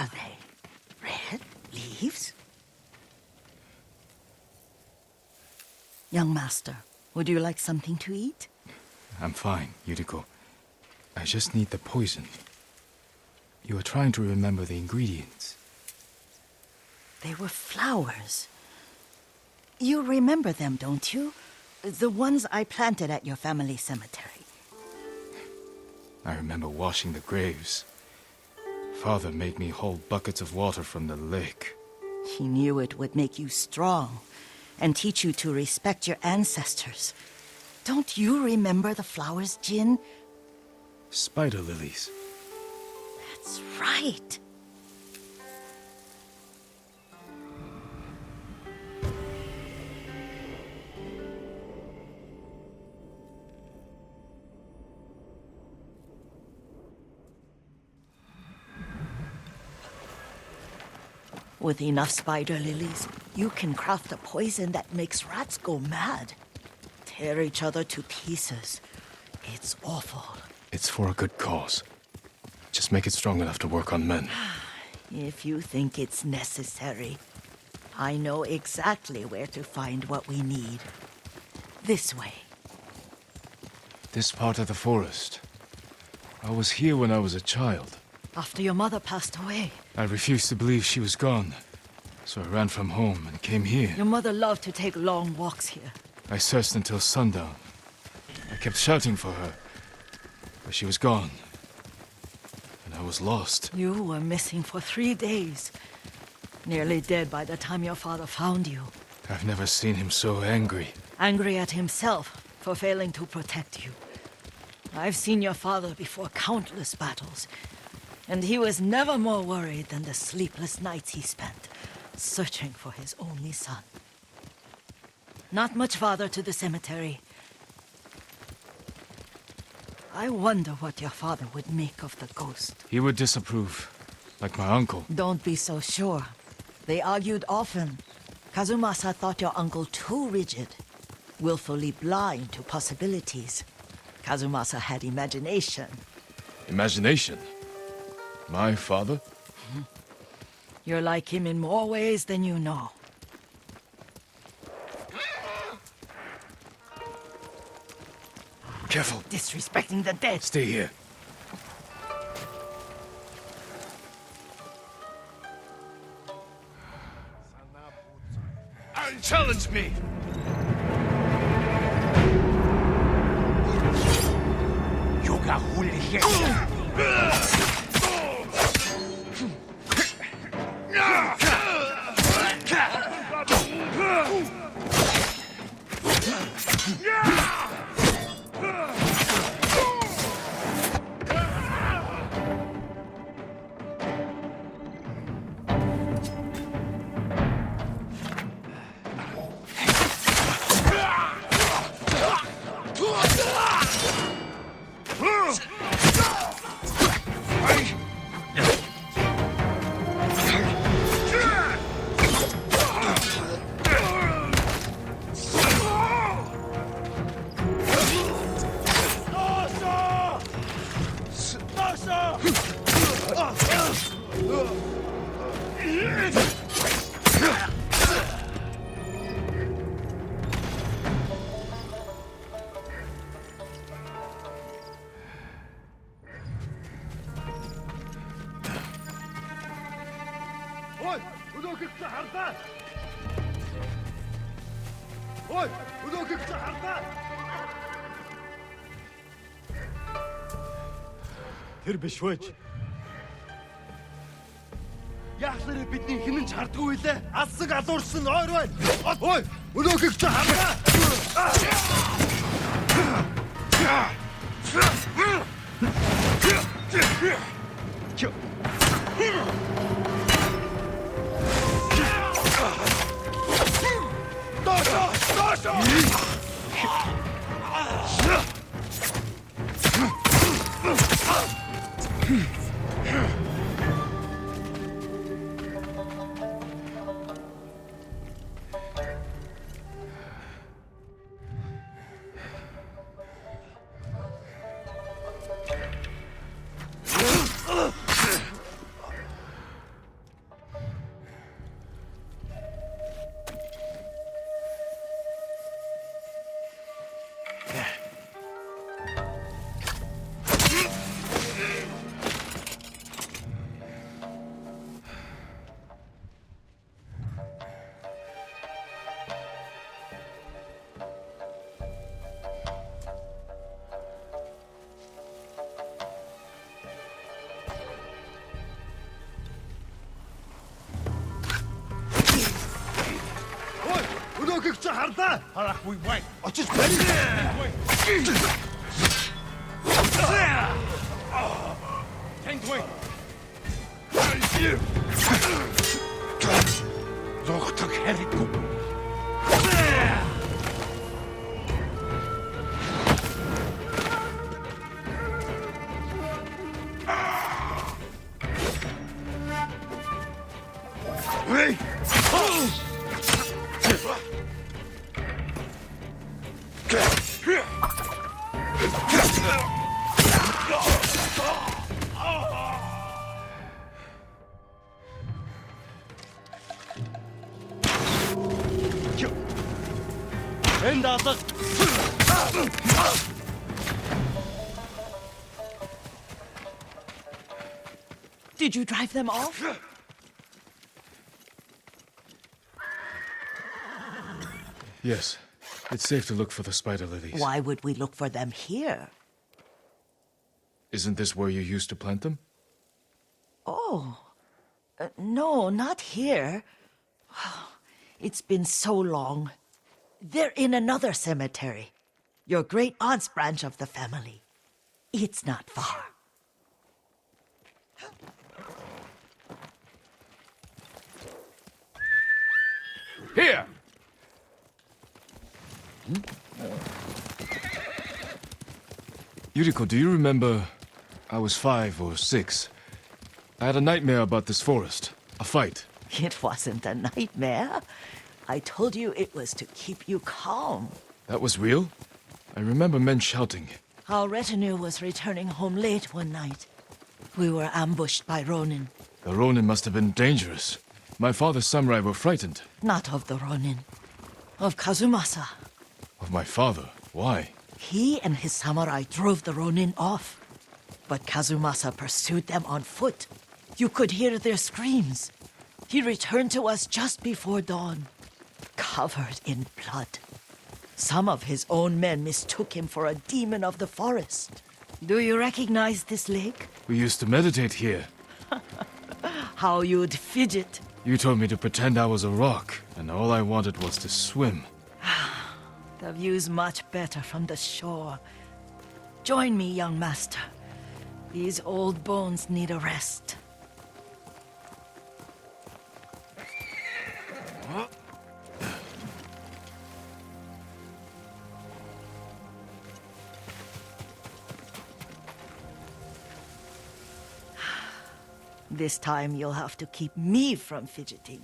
are they? Red leaves? Young master, would you like something to eat? I'm fine, Yuriko. I just need the poison. You are trying to remember the ingredients. They were flowers. You remember them, don't you? The ones I planted at your family cemetery. I remember washing the graves. Father made me hold buckets of water from the lake. He knew it would make you strong and teach you to respect your ancestors. Don't you remember the flowers, Jin? Spider lilies. That's right. With enough spider lilies, you can craft a poison that makes rats go mad. Tear each other to pieces. It's awful. It's for a good cause. Just make it strong enough to work on men. If you think it's necessary, I know exactly where to find what we need. This way. This part of the forest. I was here when I was a child. After your mother passed away. I refused to believe she was gone. So I ran from home and came here. Your mother loved to take long walks here. I searched until sundown. I kept shouting for her. But she was gone. And I was lost. You were missing for 3 days. Nearly dead by the time your father found you. I've never seen him so angry. Angry at himself for failing to protect you. I've seen your father before countless battles. And he was never more worried than the sleepless nights he spent searching for his only son. Not much farther to the cemetery. I wonder what your father would make of the ghost. He would disapprove, like my uncle. Don't be so sure. They argued often. Kazumasa thought your uncle too rigid, willfully blind to possibilities. Kazumasa had imagination. Imagination? My father? You're like him in more ways than you know. Careful. Disrespecting the dead. Stay here. Challenge me! Yoga hooligan! Тэр биш вэж. Яахлаар бидний хинэн ч хардгүй лээ. Алсаг алуурсан ойр байна. Ой, өнөөхийг ч харлаа. Харахгүй бай. Очиж барь. Тэнгуй. Зогтог хэрэггүй. Hey! Энд алга. Did you drive them off? Yes. It's safe to look for the spider lilies. Why would we look for them here? Isn't this where you used to plant them? Oh, no, not here. It's been so long. They're in another cemetery. Your great aunt's branch of the family. It's not far. Here! Yuriko, do you remember? I was 5 or 6. I had a nightmare about this forest. A fight. It wasn't a nightmare. I told you it was to keep you calm. That was real? I remember men shouting. Our retinue was returning home late one night. We were ambushed by Ronin. The Ronin must have been dangerous. My father's samurai were frightened. Not of the Ronin. Of Kazumasa. Of my father? Why? He and his samurai drove the Ronin off. But Kazumasa pursued them on foot. You could hear their screams. He returned to us just before dawn, covered in blood. Some of his own men mistook him for a demon of the forest. Do you recognize this lake? We used to meditate here. How you'd fidget. You told me to pretend I was a rock, and all I wanted was to swim. The view's much better from the shore. Join me, young master. These old bones need a rest. This time you'll have to keep me from fidgeting.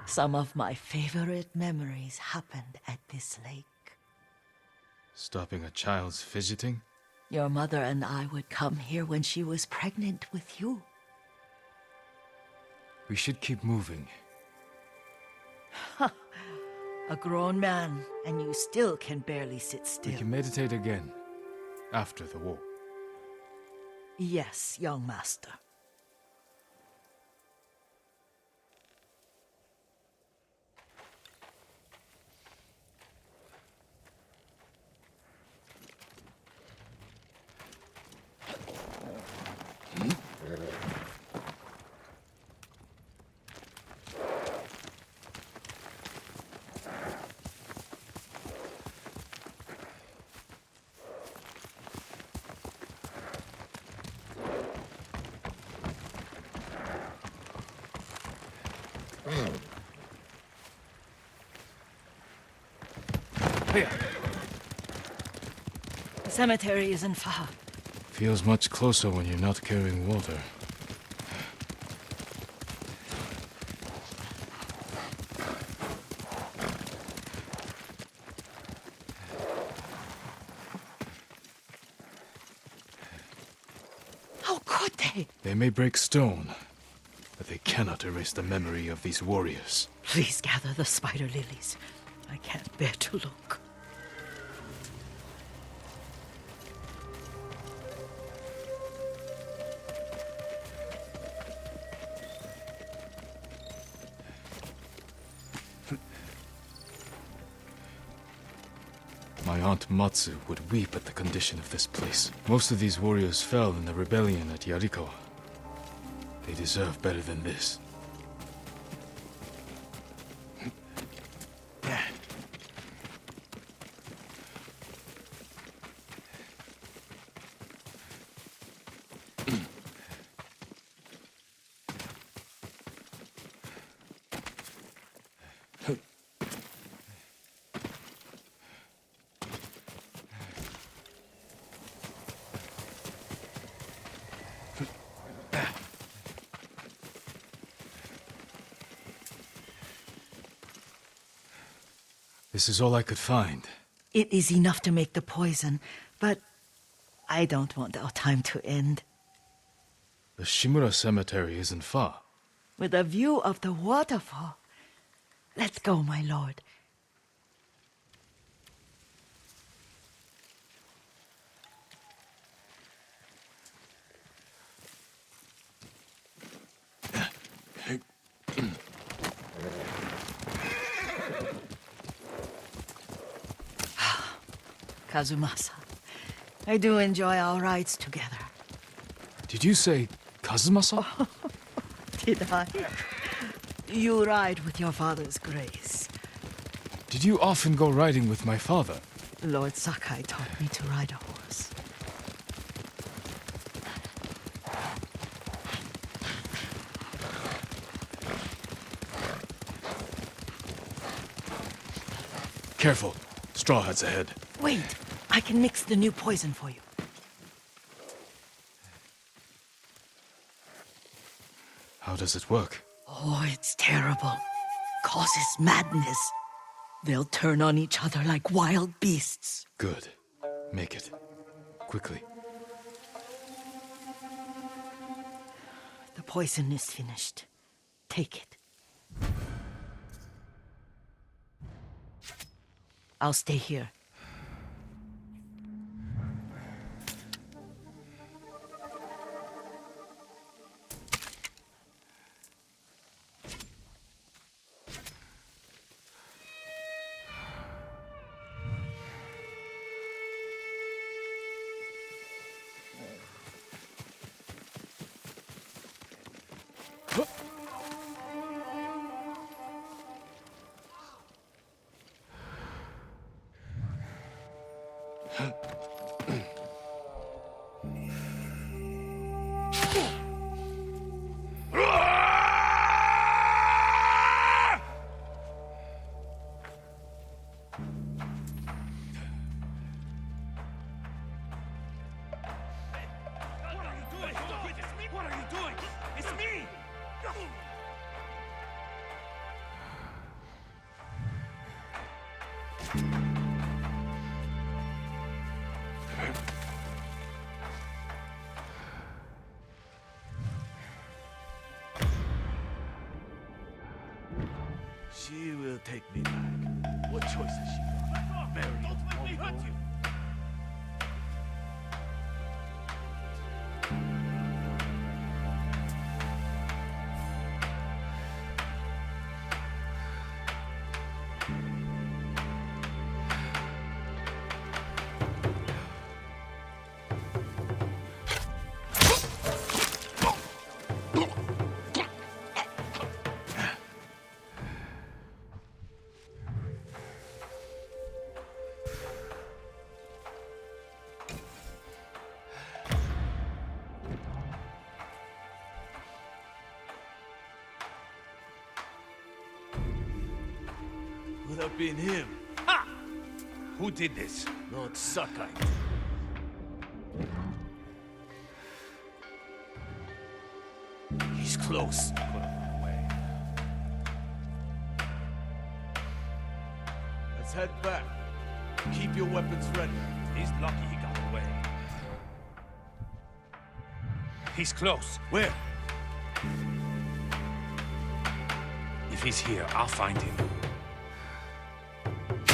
Some of my favorite memories happened at this lake. Stopping a child's fidgeting? Your mother and I would come here when she was pregnant with you. We should keep moving. A grown man, and you still can barely sit still. We can meditate again. After the war. Yes, young master. Here. The cemetery isn't far. Feels much closer when you're not carrying water. How could they? They may break stone, but they cannot erase the memory of these warriors. Please gather the spider lilies. I can't bear to look. My my aunt Matsu would weep at the condition of this place. Most of these warriors fell in the rebellion at Yuriko. They deserve better than this. This is all I could find. It is enough to make the poison, but I don't want our time to end. The Shimura Cemetery isn't far. With a view of the waterfall. Let's go, my lord. Kazumasa, I do enjoy our rides together. Did you say Kazumasa? Did I? You ride with your father's grace. Did you often go riding with my father? Lord Sakai taught me to ride a horse. Careful. Straw Hat's ahead. Wait, I can mix the new poison for you. How does it work? Oh, it's terrible. Causes madness. They'll turn on each other like wild beasts. Good. Make it. Quickly. The poison is finished. Take it. I'll stay here. What are you doing? It's me! She will take me back. What choice has she got? Marry Don't let me hurt you! Would have been him. Ha! Who did this? Lord Sakai. He's close. Could have run away. Let's head back. Keep your weapons ready. He's lucky he got away. He's close. Where? If he's here, I'll find him.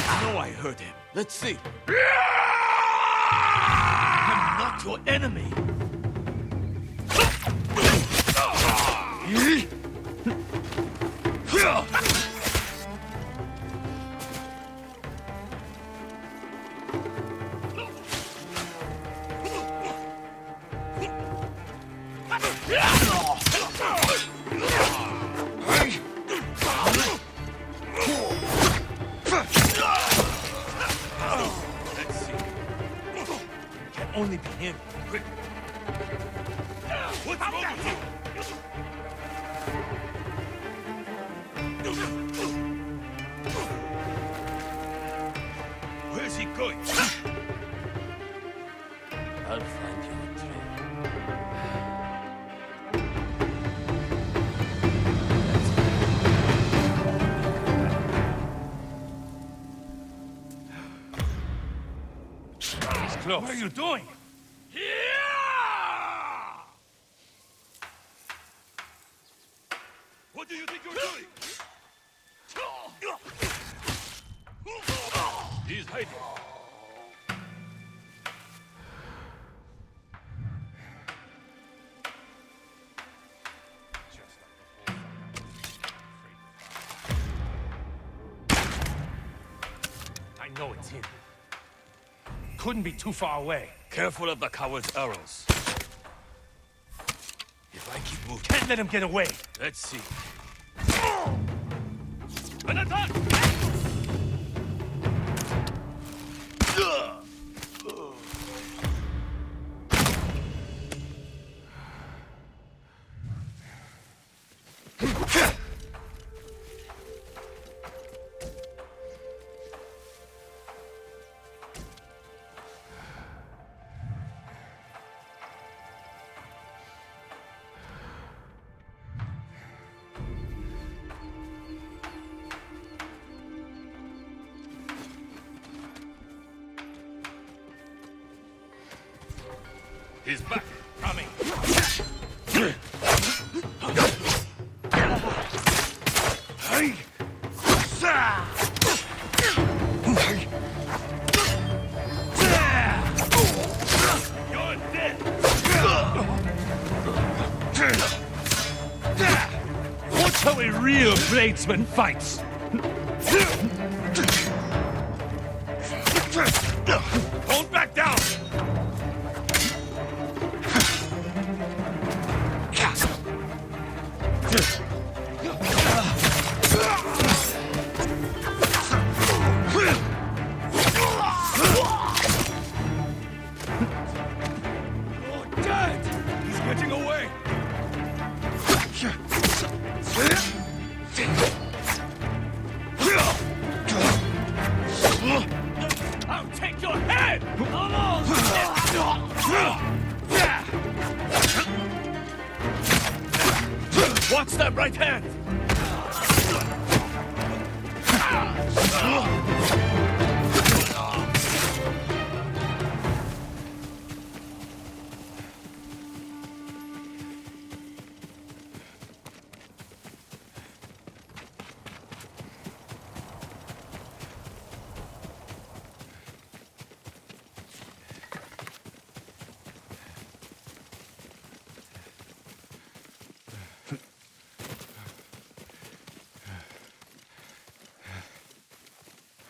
I know I heard him. Let's see. I'm not your enemy. Let's see. Can only be him. Quick. What's wrong with you? Where's he going? I'll find you a trail. He's close. What are you doing? What do you think you're doing? He's hiding. I know it's him. Couldn't be too far away. Careful of the coward's arrows. If I keep moving... Can't let him get away. Let's see. An attack! He's back. Coming. You're dead. Watch how a real bladesman fights. Don't back down. He's getting away. I'll take your head! Watch that right hand.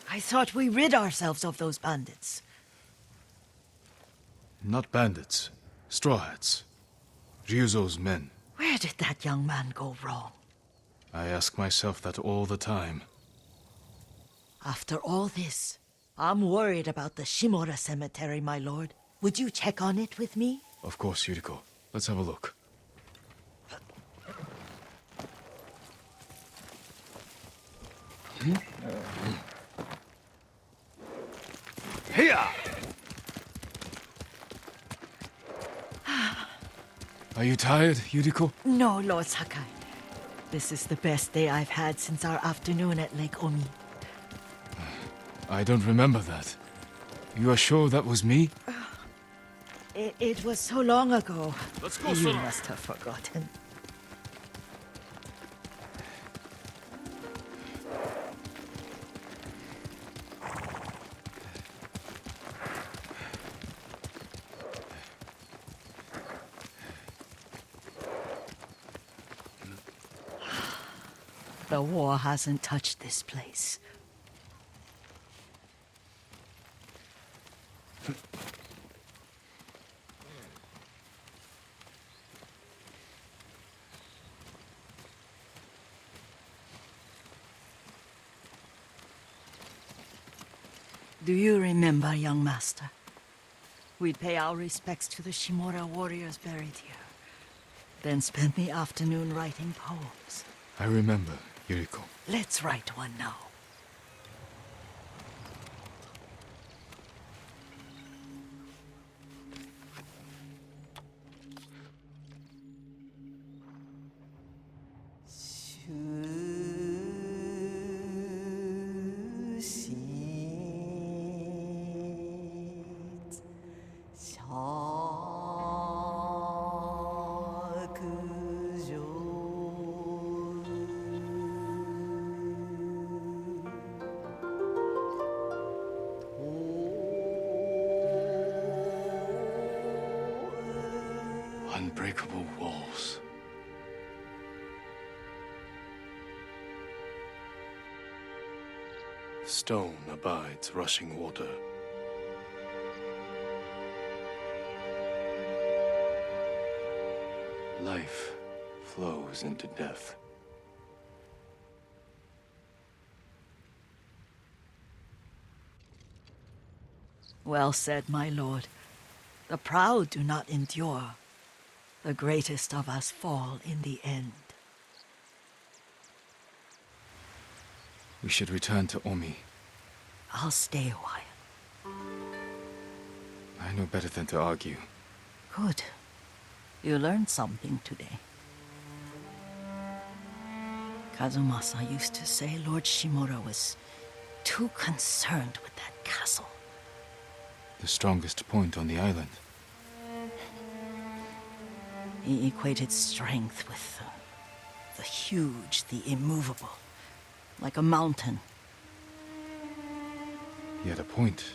I thought we rid ourselves of those bandits. Not bandits. Straw hats. Ryuzo's men. Where did that young man go wrong? I ask myself that all the time. After all this, I'm worried about the Shimura cemetery, my lord. Would you check on it with me? Of course, Yuriko. Let's have a look. Here! Are you tired, Yuriko? No, Lord Sakai. This is the best day I've had since our afternoon at Lake Omi. I don't remember that. You are sure that was me? It was so long ago. Let's go, You Sora. must have forgotten. The war hasn't touched this place. Do you remember, young master? We'd pay our respects to the Shimura warriors buried here, then spend the afternoon writing poems. I remember, Yuriko. Let's write one now. Unbreakable walls. Stone abides rushing water. Life flows into death. Well said, my lord. The proud do not endure. The greatest of us fall in the end. We should return to Omi. I'll stay a while. I know better than to argue. Good. You learned something today. Kazumasa used to say Lord Shimura was too concerned with that castle. The strongest point on the island. He equated strength with the huge, the immovable, like a mountain. He had a point.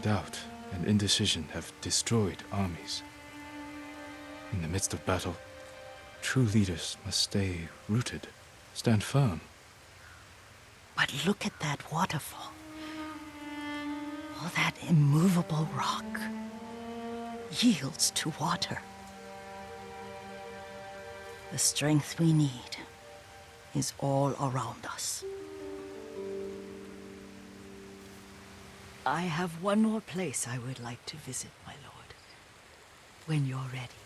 Doubt and indecision have destroyed armies. In the midst of battle, true leaders must stay rooted, stand firm. But look at that waterfall. All that immovable rock yields to water. The strength we need is all around us. I have one more place I would like to visit, my lord. When you're ready.